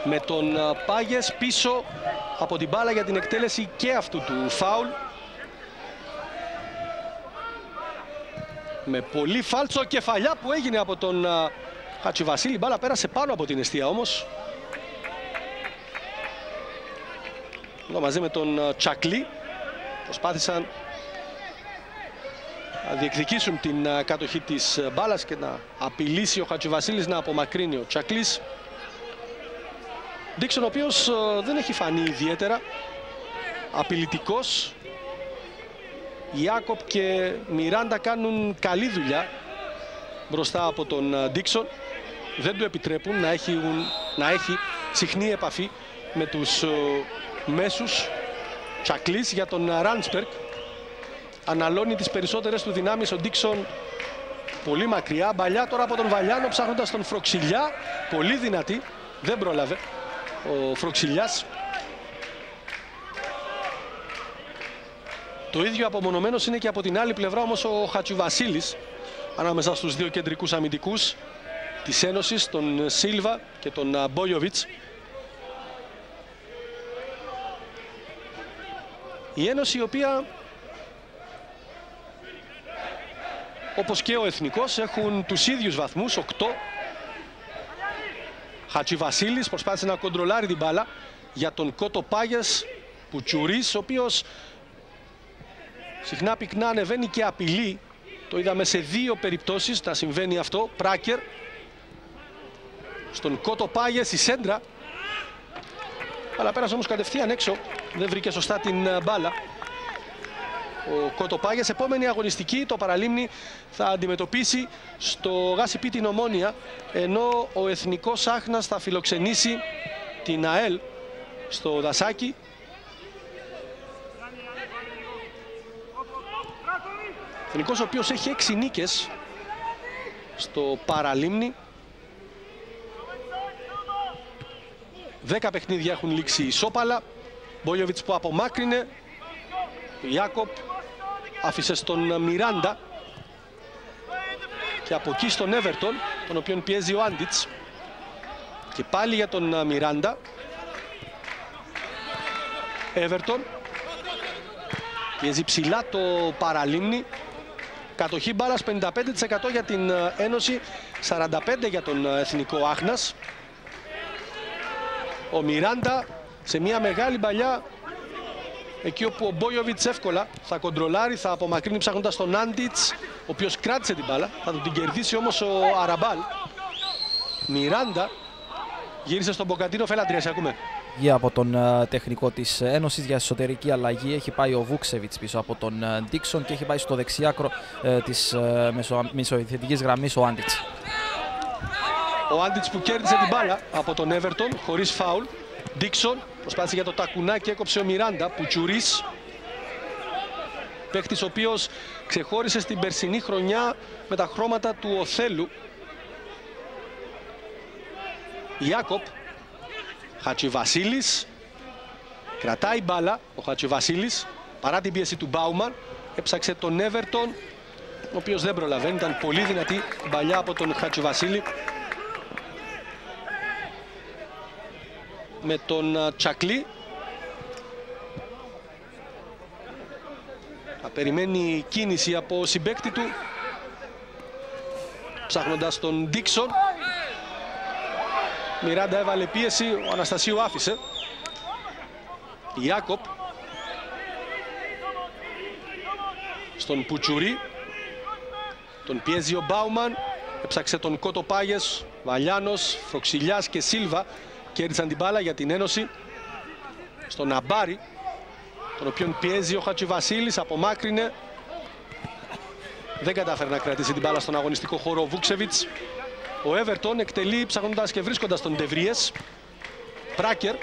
Με τον Πάγιες πίσω από την μπάλα για την εκτέλεση και αυτού του φάουλ. Με πολύ φάλτσο, κεφαλιά που έγινε από τον Χατζηβασίλη. Η μπάλα πέρασε πάνω από την εστία όμως. Εδώ μαζί με τον Τσακλή προσπάθησαν να διεκδικήσουν την κατοχή της μπάλας και να απειλήσει ο Χατζηβασίλης να απομακρύνει ο Τσακλής. Ντίξον, ο οποίος δεν έχει φανεί ιδιαίτερα απειλητικός. Ιάκοπ και Μιράντα κάνουν καλή δουλειά μπροστά από τον Ντίξον. Δεν του επιτρέπουν να έχει συχνή επαφή με τους μέσους. Τσακλής για τον Ράντσπερκ. Αναλώνει τις περισσότερες του δυνάμεις ο Ντίξον πολύ μακριά. Μπαλιά τώρα από τον Βαλιάνο ψάχνοντας τον Φροξιλιά. Πολύ δυνατή. Δεν πρόλαβε ο Φροξιλιάς. Το ίδιο απομονωμένος είναι και από την άλλη πλευρά όμως ο Χατζηβασίλης, ανάμεσα στους δύο κεντρικούς αμυντικούς της Ένωσης, τον Σίλβα και τον Μπόγιοβιτς. Η Ένωση, η οποία όπως και ο Εθνικός, έχουν τους ίδιους βαθμούς, 8. Χατζιβασίλης προσπάθησε να κοντρολάρει την μπάλα για τον Κότο Πάγιας. Πουτσουρής, ο οποίος συχνά πυκνά ανεβαίνει και απειλεί. Το είδαμε σε 2 περιπτώσεις να συμβαίνει αυτό. Πράκερ στον Κότο Πάγιας, η σέντρα. Αλλά πέρασε όμως κατευθείαν έξω. Δεν βρήκε σωστά την μπάλα ο Κότο Πάγιας. Επόμενη αγωνιστική το Παραλίμνη θα αντιμετωπίσει στο Γάσι Πι την Ομόνια, ενώ ο Εθνικός Άχνας θα φιλοξενήσει την ΑΕΛ στο Δασάκι. Εθνικός ο οποίος έχει 6 νίκες στο Παραλίμνη. 10 παιχνίδια έχουν λήξει ισόπαλα. Μπόγιοβιτς που απομάκρυνε. Ο Ιάκοπ άφησε στον Μιράντα. Και από εκεί στον Έβερτον, τον οποίον πιέζει ο Άντιτς. Και πάλι για τον Μιράντα. Έβερτον. Πιέζει ψηλά το Παραλίμνη. Κατοχή μπάλας 55% για την Ένωση, 45% για τον Εθνικό Άχνας. Ο Μιράντα σε μια μεγάλη παλιά, εκεί όπου ο Μπόγιοβιτς εύκολα θα κοντρολάρει, θα απομακρύνει ψάχνοντας τον Άντιτς, ο οποίος κράτησε την μπάλα, θα του την κερδίσει όμως ο Αραμπάλ. Μιράντα γύρισε στον Μποκαντίνο. Φελάντριας, ακούμε. Για από τον τεχνικό της Ένωσης για εσωτερική αλλαγή έχει πάει ο Βούξεβιτς πίσω από τον Ντίξον και έχει πάει στο δεξιάκρο της μεσοεπιθετικής γραμμής ο Άντιτς. Ο Άντιτς που κέρδισε την μπάλα από τον Έβερτον χωρίς φάουλ. Ντίξον προσπάθησε για το τακουνάκι, έκοψε ο Μιράντα. Πουτσουρής, παίκτης ο οποίος ξεχώρισε στην περσινή χρονιά με τα χρώματα του Οθέλου. Ιάκοπ. Χατζιβασίλης, κρατάει μπάλα ο Χατζιβασίλης παρά την πίεση του Μπάουμαν. Έψαξε τον Έβερτον, ο οποίος δεν προλαβαίνει, ήταν πολύ δυνατή μπαλιά από τον Χατζιβασίλη. Με τον Τσακλή θα περιμένει κίνηση από συμπαίκτη του, ψάχνοντας τον Ντίξον. Μιράντα έβαλε πίεση, ο Αναστασίου άφησε. Ιάκοπ στον Πουτσουρί, τον πιέζει ο Μπάουμαν, έψαξε τον Κότο Πάγιας, Βαλιάνος, Φροξιλιάς και Σίλβα κέρδισαν την μπάλα για την Ένωση. Στον Αμπάρι, τον οποίον πιέζει ο Χατζιβασίλης, απομάκρυνε, δεν κατάφερε να κρατήσει την μπάλα στον αγωνιστικό χώρο ο Βούξεβιτς. Ο Έβερτον εκτελεί ψάχνοντας και βρίσκοντας τον Ντεβριές. Πράκερ.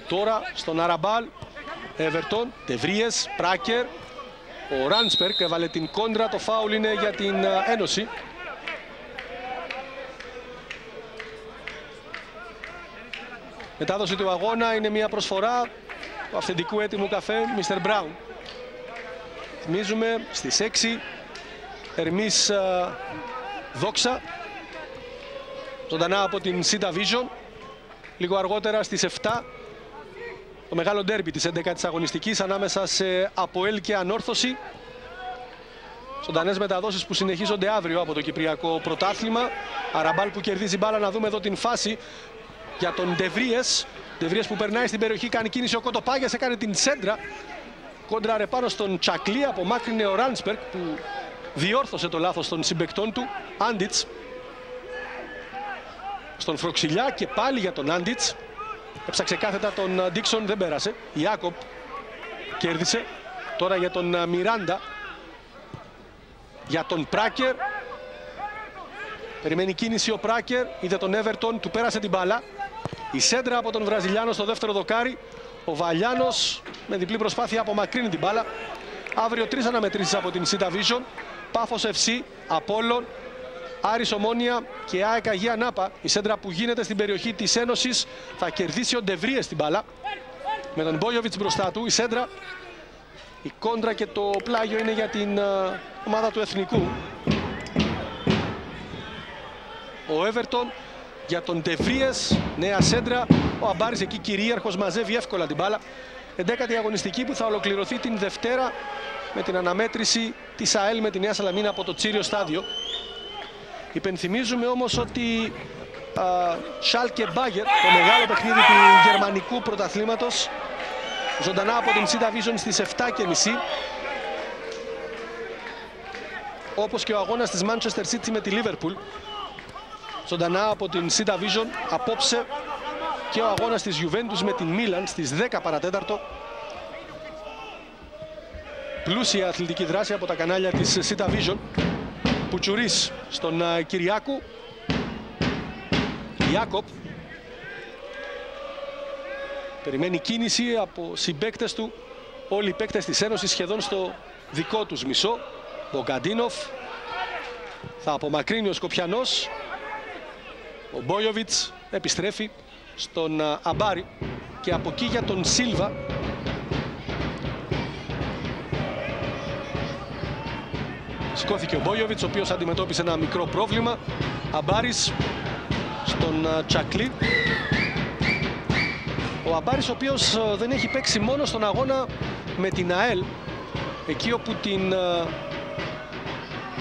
Τώρα στον Αραμπάλ. Έβερτον, Ντεβριές, Πράκερ. Ο Ράντσπερκ έβαλε την κόντρα. Το φάουλ είναι για την Ένωση. Μετάδοση του αγώνα είναι μια προσφορά του αυθεντικού έτοιμου καφέ Mr. Brown. Θυμίζουμε στις 6 Ερμής Δόξα, ζωντανά από την C Division. Λίγο αργότερα στις 7 το μεγάλο ντέρμπι της 11ης αγωνιστικής ανάμεσα σε ΑΠΟΕΛ και Ανόρθωση. Ζωντανές μεταδόσεις που συνεχίζονται αύριο από το Κυπριακό Πρωτάθλημα. Αραμπάλ που κερδίζει μπάλα, να δούμε εδώ την φάση για τον Ντεβριές. Ντεβριές που περνάει στην περιοχή, κάνει κίνηση ο Κότο Πάγιας, έκανε την σέντρα. Κόντραρε πάνω στον Τσακλή, απομάκρυνε ο Ράντσπερκ που διόρθωσε το λάθος των συμπαικτών του. Άντιτς στον Φροξιλιά και πάλι για τον Άντιτς. Έψαξε κάθετα τον Ντίξον, δεν πέρασε. Ιάκοπ κέρδισε. Τώρα για τον Μιράντα. Για τον Πράκερ. Περιμένει κίνηση ο Πράκερ. Είδε τον Έβερτον, του πέρασε την μπάλα. Η σέντρα από τον Βραζιλιάνο στο δεύτερο δοκάρι. Ο Βαλιάνος με διπλή προσπάθεια απομακρύνει την μπάλα. Αύριο 3 αναμετρήσεις από την C Division. Πάφος FC, Απόλλων, Άρης Ομόνια και ΑΕΚ Αγία Νάπα. Η σέντρα που γίνεται στην περιοχή της Ένωσης θα κερδίσει ο Ντεβριές την μπάλα. Με τον Μπόγιοβιτς μπροστά του. Η σέντρα, η κόντρα και το πλάγιο είναι για την ομάδα του Εθνικού. Ο Έβερτον για τον Ντεβριές, νέα σέντρα. Ο Αμπάρης εκεί κυρίαρχος, μαζεύει εύκολα την μπάλα. 11η αγωνιστική που θα ολοκληρωθεί την Δευτέρα με την αναμέτρηση της ΑΕΛ με τη Νέα Σαλαμίνα από το Τσίριο στάδιο. Υπενθυμίζουμε όμως ότι Schalke Bayern, το μεγάλο παιχνίδι του γερμανικού πρωταθλήματος, ζωντανά από την C Division στις 7:30, όπως και ο αγώνας της Manchester City με τη Liverpool, ζωντανά από την C Division απόψε, και ο αγώνας της Juventus με την Milan στις 10 παρατέταρτο. Πλούσια αθλητική δράση από τα κανάλια της C Division. Πουτσουρής στον Κυριάκου. Ιάκοπ περιμένει κίνηση από συμπαίκτες του. Όλοι οι παίκτες της Ένωσης σχεδόν στο δικό τους μισό. Μπογκαντίνοφ θα απομακρύνει ο Σκοπιανός. Ο Μπόγιοβιτς επιστρέφει στον Αμπάρη και από εκεί για τον Σίλβα. Σηκώθηκε ο Μπόγιοβιτς, ο οποίος αντιμετώπισε ένα μικρό πρόβλημα. Αμπάρης στον Τσακλή. Ο Αμπάρης, ο οποίος δεν έχει παίξει μόνο στον αγώνα με την ΑΕΛ, εκεί όπου την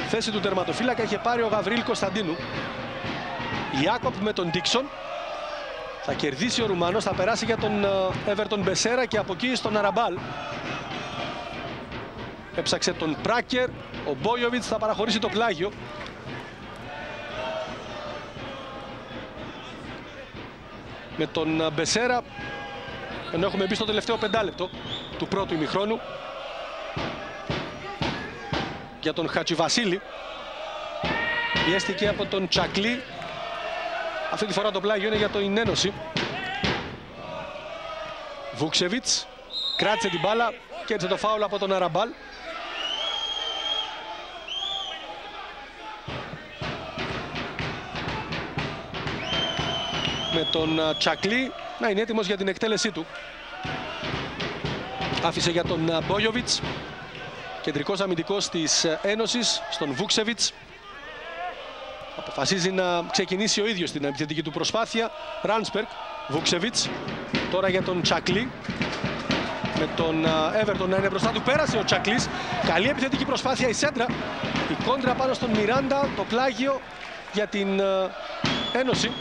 θέση του τερματοφύλακα είχε πάρει ο Γαβρίλ Κωνσταντίνου. Ιάκοπ με τον Ντίξον. Θα κερδίσει ο Ρουμάνος, θα περάσει για τον Έβερτον Μπεσέρα και από εκεί στον Αραμπάλ. Έψαξε τον Πράκερ, ο Μπόγιοβιτς θα παραχωρήσει το πλάγιο. Με τον Μπεσέρα, ενώ έχουμε μπει στο τελευταίο 5 λεπτό του πρώτου ημιχρόνου. Για τον Χατζιβασίλη. Πιέστηκε από τον Τσακλή. Αυτή τη φορά το πλάγιο είναι για την Ένωση. Βούξεβιτς κράτησε την μπάλα και έτσι το φάουλ από τον Αραμπάλ. Με τον Τσακλή να είναι έτοιμος για την εκτέλεσή του. Άφησε για τον Μπόγιοβιτς. Κεντρικός αμυντικός της Ένωσης, στον Βούξεβιτς. Αποφασίζει να ξεκινήσει ο ίδιος την επιθετική του προσπάθεια. Ράνσπερκ, Βούξεβιτς. Τώρα για τον Τσακλή. Με τον Έβερτον να είναι μπροστά του. Πέρασε ο Τσακλής. Καλή επιθετική προσπάθεια η σέντρα. Η κόντρα πάνω στον Μιράντα. Το πλάγιο για την Ένωση.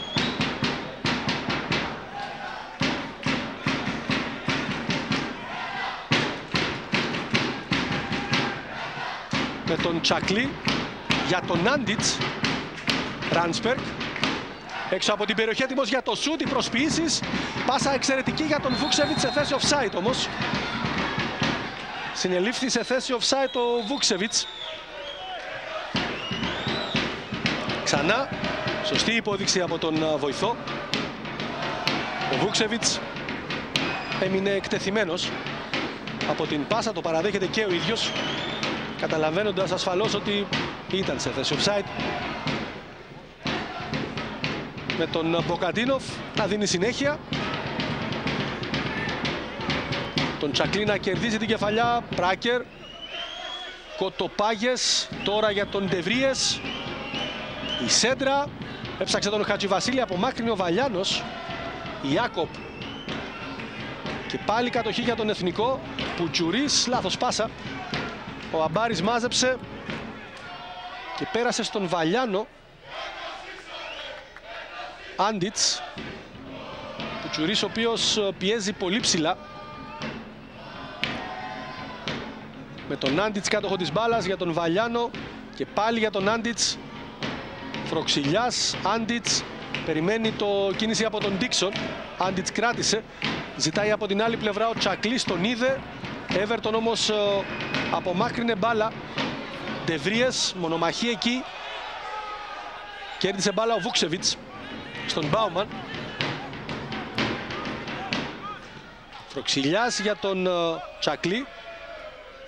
Με τον Τσακλή για τον Άντιτς. Ράνσπερκ έξω από την περιοχή, έτοιμος για το σούτ. Οι προσποιήσεις, πάσα εξαιρετική για τον Βούξεβιτς σε θέση offside όμως. Συνελήφθη σε θέση offside ο Βούξεβιτς. Ξανά σωστή υπόδειξη από τον βοηθό. Ο Βούξεβιτς έμεινε εκτεθειμένος από την πάσα, το παραδέχεται και ο ίδιος, καταλαβαίνοντας ασφαλώς ότι ήταν σε θέση offside. Με τον Μποκαντίνοφ να δίνει συνέχεια. Τον Τσακλή να κερδίζει την κεφαλιά. Πράκερ. Κοτοπάγες. Τώρα για τον Ντεβρίες. Η σέντρα. Έψαξε τον Χατζιβασίλη. Απομάκρυνε ο Βαλιάνος. Ιάκοπ. Και πάλι κατοχή για τον Εθνικό. Πουτσουρής. Λάθος πάσα. Ο Αμπάρης μάζεψε και πέρασε στον Βαλιάνο. Άντιτς. Πουτσουρής, ο οποίος πιέζει πολύ ψηλά. Με τον Άντιτς κάτοχο της μπάλας, για τον Βαλιάνο και πάλι για τον Άντιτς. Φροξιλιάς, Άντιτς. Περιμένει το κίνηση από τον Ντίξον. Άντιτς κράτησε. Ζητάει από την άλλη πλευρά ο Τσακλής, τον είδε. Έβερτον όμως απομάκρυνε μπάλα. Ντεβρίες, μονομαχή εκεί. Κέρδισε μπάλα ο Βούξεβιτς στον Μπάουμαν. Φροξιλιάς για τον Τσακλή.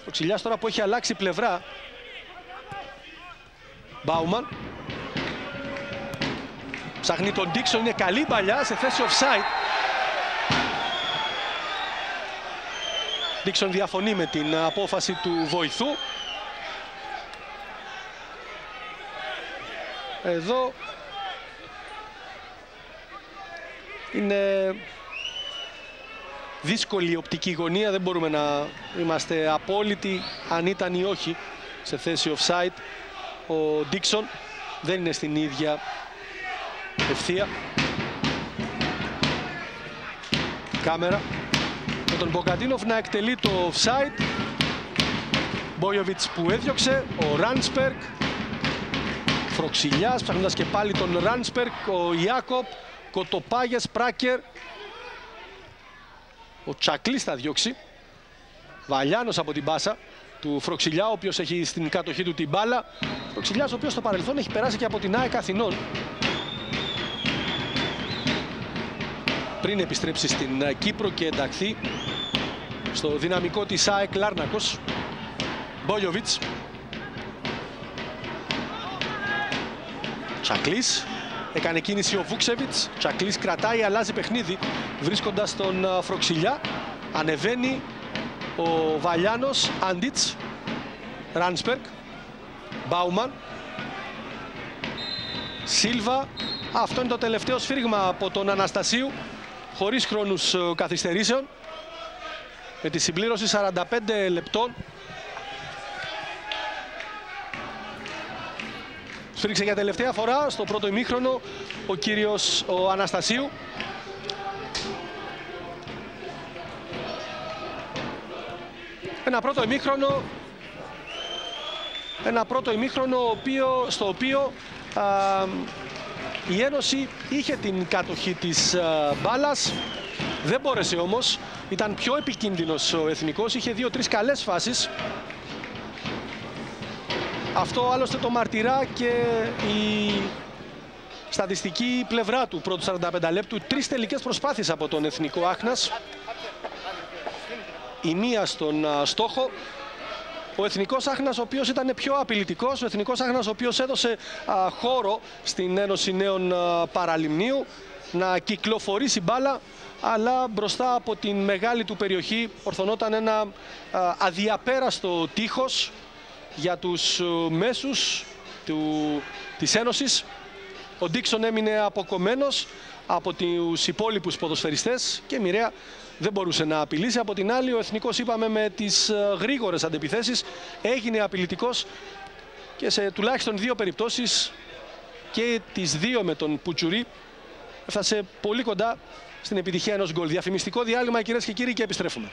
Φροξιλιάς τώρα που έχει αλλάξει πλευρά. Μπάουμαν. Ψάχνει τον Ντίξον, είναι καλή παλιά σε θέση offside. Ντίξον διαφωνεί με την απόφαση του βοηθού. Εδώ Είναι δύσκολη η οπτική γωνία, δεν μπορούμε να είμαστε απόλυτοι αν ήταν ή όχι σε θέση offside. Ο Ντίξον δεν είναι στην ίδια ευθεία. Κάμερα με τον Μπογκαντίνοφ να εκτελεί το offside. Μπόγιοβιτς που έδιωξε, ο Ράνσπεργκ. Φροξιλιάς, ψάχνοντας και πάλι τον Ράνσπεργκ, ο Ιάκοπ, Κοτοπάγιας, Πράκερ. Ο Τσακλής θα διώξει. Βαλιάνος από την πάσα του Φροξιλιά, ο οποίος έχει στην κατοχή του την μπάλα. Φροξιλιάς, ο οποίος στο παρελθόν έχει περάσει και από την ΑΕΚ Αθηνών, πριν επιστρέψει στην Κύπρο και ενταχθεί στο δυναμικό της ΑΕΚ Λάρνακος. Μπόγιοβιτς. Τσακλής. Έκανε κίνηση ο Βούξεβιτς. Τσακλής κρατάει, αλλάζει παιχνίδι βρίσκοντας τον Φροξιλιά. Ανεβαίνει ο Βαλιάνος. Άντιτς. Ράνσπεργκ. Μπάουμαν. Σίλβα. Αυτό είναι το τελευταίο σφύριγμα από τον Αναστασίου, χωρίς χρόνους καθυστερήσεων, με τη συμπλήρωση 45 λεπτών. Σφύριξε για τελευταία φορά στο πρώτο ημίχρονο ο Αναστασίου. Ένα πρώτο ημίχρονο στο οποίο η Ένωση είχε την κατοχή της μπάλας, δεν μπόρεσε όμως, ήταν πιο επικίνδυνος ο Εθνικός, είχε 2-3 καλές φάσεις. Αυτό άλλωστε το μαρτυρά και η στατιστική πλευρά του πρώτου 45 λεπτού. 3 τελικές προσπάθειες από τον Εθνικό Άχνας, η μία στον στόχο. Ο Εθνικός Άχνας, ο οποίος ήταν πιο απειλητικός, ο Εθνικός Άχνας, ο οποίος έδωσε χώρο στην Ένωση Νέων Παραλιμνίου να κυκλοφορήσει μπάλα, αλλά μπροστά από την μεγάλη του περιοχή ορθωνόταν ένα αδιαπέραστο τείχος για τους μέσους της Ένωσης. Ο Ντίξον έμεινε αποκομμένος από τους υπόλοιπους ποδοσφαιριστές και μοιραία δεν μπορούσε να απειλήσει. Από την άλλη, ο Εθνικός, είπαμε, με τις γρήγορες αντεπιθέσεις έγινε απειλητικός και σε τουλάχιστον 2 περιπτώσεις, και τις 2 με τον Πουτσουρί, έφτασε πολύ κοντά στην επιτυχία ενός γκολ. Διαφημιστικό διάλειμμα, κυρίες και κύριοι, και επιστρέφουμε.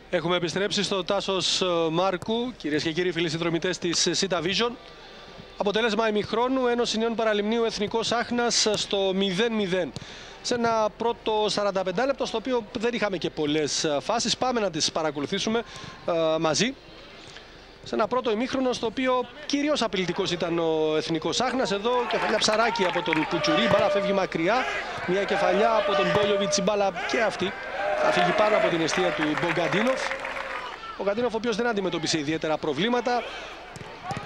Έχουμε επιστρέψει στο Τάσος Μάρκου, κυρίες και κύριοι φίλοι συνδρομητές της Sita Vision. Αποτέλεσμα ημιχρόνου, Ένωση Νέων Παραλιμνίου Εθνικός Άχνας στο 0-0. Σε ένα πρώτο 45 λεπτό, στο οποίο δεν είχαμε και πολλές φάσεις. Πάμε να τις παρακολουθήσουμε μαζί. Σε ένα πρώτο ημίχρονο, στο οποίο κυρίως απειλητικός ήταν ο Εθνικός Άχνας. Εδώ κεφαλιά ψαράκι από τον Πουτσουρί, η μπάλα φεύγει μακριά. Μια κεφαλιά από τον Μπόλιοβιτς, η μπάλα και αυτή θα φύγει πάνω από την εστία του Μπογκαντίνοφ. Ο Μπογκαντίνοφ, ο οποίος δεν αντιμετώπισε ιδιαίτερα προβλήματα.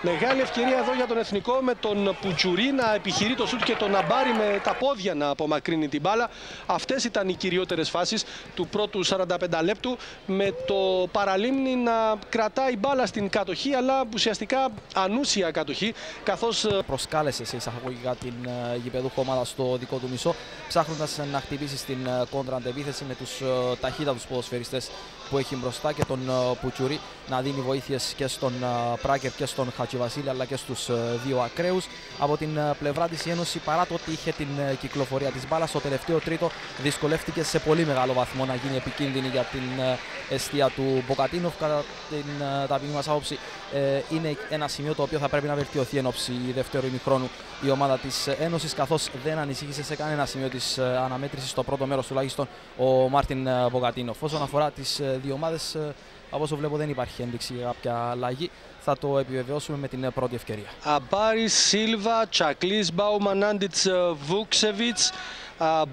Μεγάλη ευκαιρία εδώ για τον Εθνικό, με τον Πουτσουρί να επιχειρεί το σούτ και τον Αμπάρι με τα πόδια να απομακρύνει την μπάλα. Αυτές ήταν οι κυριότερες φάσεις του πρώτου 45 λεπτού, με το Παραλίμνη να κρατάει μπάλα στην κατοχή, αλλά ουσιαστικά ανούσια κατοχή, καθώς προσκάλεσε σε εισαγωγικά την γηπεδούχο ομάδα στο δικό του μισό, ψάχνοντας να χτυπήσει στην κόντρα αντεπίθεση με τους ταχύτατους ποδοσφαιριστές που έχει μπροστά και τον Πουτσουρί να δίνει βοήθειες και στον Πράκερ και στον Χατζηβασίλη, αλλά και στους δύο ακραίους. Από την πλευρά της η Ένωση, παρά το ότι είχε την κυκλοφορία της μπάλας, στο τελευταίο τρίτο δυσκολεύτηκε σε πολύ μεγάλο βαθμό να γίνει επικίνδυνη για την εστία του Μπογκαντίνοφ. Κατά την ταπεινή μας άποψη, είναι ένα σημείο το οποίο θα πρέπει να βελτιωθεί εν ώψη δεύτερου ημιχρόνου η ομάδα της Ένωσης, καθώς δεν ανησύχησε σε κανένα σημείο της αναμέτρησης, στο πρώτο μέρος τουλάχιστον, ο Μάρτιν Μπογκαντίνοφ. Όσον αφορά τις δύο ομάδες, από όσο βλέπω δεν υπάρχει ένδειξη για κάποια αλλαγή. Θα το επιβεβαιώσουμε με την πρώτη ευκαιρία. Αμπάρης, Σίλβα, Τσακλής, Μπάουμαν, Άντιτς, Βούξεβιτς,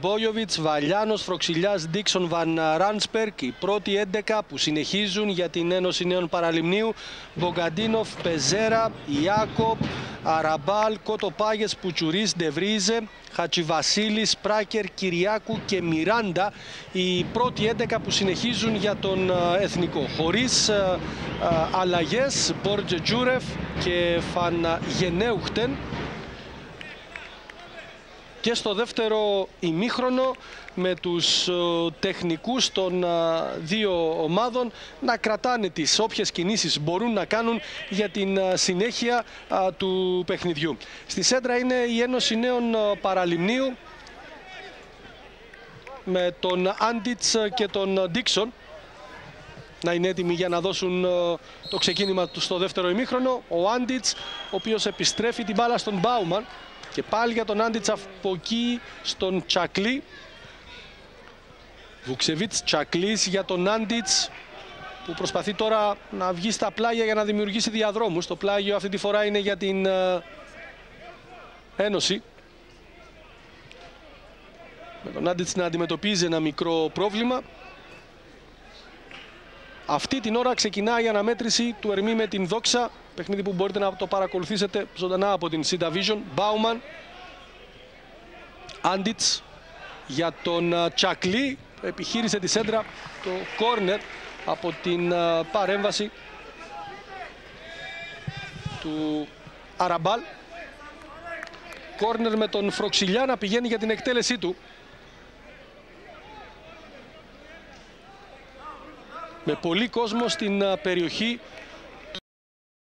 Μπόλιοβιτς, Βαλιάνος, Φροξιλιάς, Ντίξον, Βαν Ράνσπερκ. Οι πρώτοι 11 που συνεχίζουν για την Ένωση Νέων Παραλιμνίου: Μπογκαντίνοφ, Πεζέρα, Ιάκοπ, Αραμπάλ, Κοτοπάγες, Πουτσουρίς, Ντεβρίζε, Χατζηβασίλης, Πράκερ, Κυριάκου και Μιράντα. Οι πρώτοι 11 που συνεχίζουν για τον Εθνικό. Χωρίς αλλαγές, Μπόρτζε Τζούρεφ και Φαν Γενέουχτεν. Και στο δεύτερο ημίχρονο, με τους τεχνικούς των δύο ομάδων να κρατάνε τις όποιες κινήσεις μπορούν να κάνουν για την συνέχεια του παιχνιδιού. Στη σέντρα είναι η Ένωση Νέων Παραλιμνίου, με τον Άντιτς και τον Ντίξον να είναι έτοιμοι για να δώσουν το ξεκίνημα του στο δεύτερο ημίχρονο. Ο Άντιτς, ο οποίος επιστρέφει την μπάλα στον Μπάουμαν, και πάλι για τον Άντιτς από εκεί στον Τσακλή. Βουξεβίτς, Τσακλής για τον Άντιτς, που προσπαθεί τώρα να βγει στα πλάγια για να δημιουργήσει διαδρόμους. Το πλάγιο αυτή τη φορά είναι για την Ένωση, με τον Άντιτς να αντιμετωπίζει ένα μικρό πρόβλημα. Αυτή την ώρα ξεκινάει η αναμέτρηση του Ερμή με την Δόξα. Παιχνίδι που μπορείτε να το παρακολουθήσετε ζωντανά από την C Division. Μπάουμαν, Άντιτς για τον Τσακλή. Επιχείρησε τη σέντρα, το κόρνερ από την παρέμβαση του Αραμπάλ. Κόρνερ με τον Φροξιλιά να πηγαίνει για την εκτέλεσή του. Με πολύ κόσμο στην περιοχή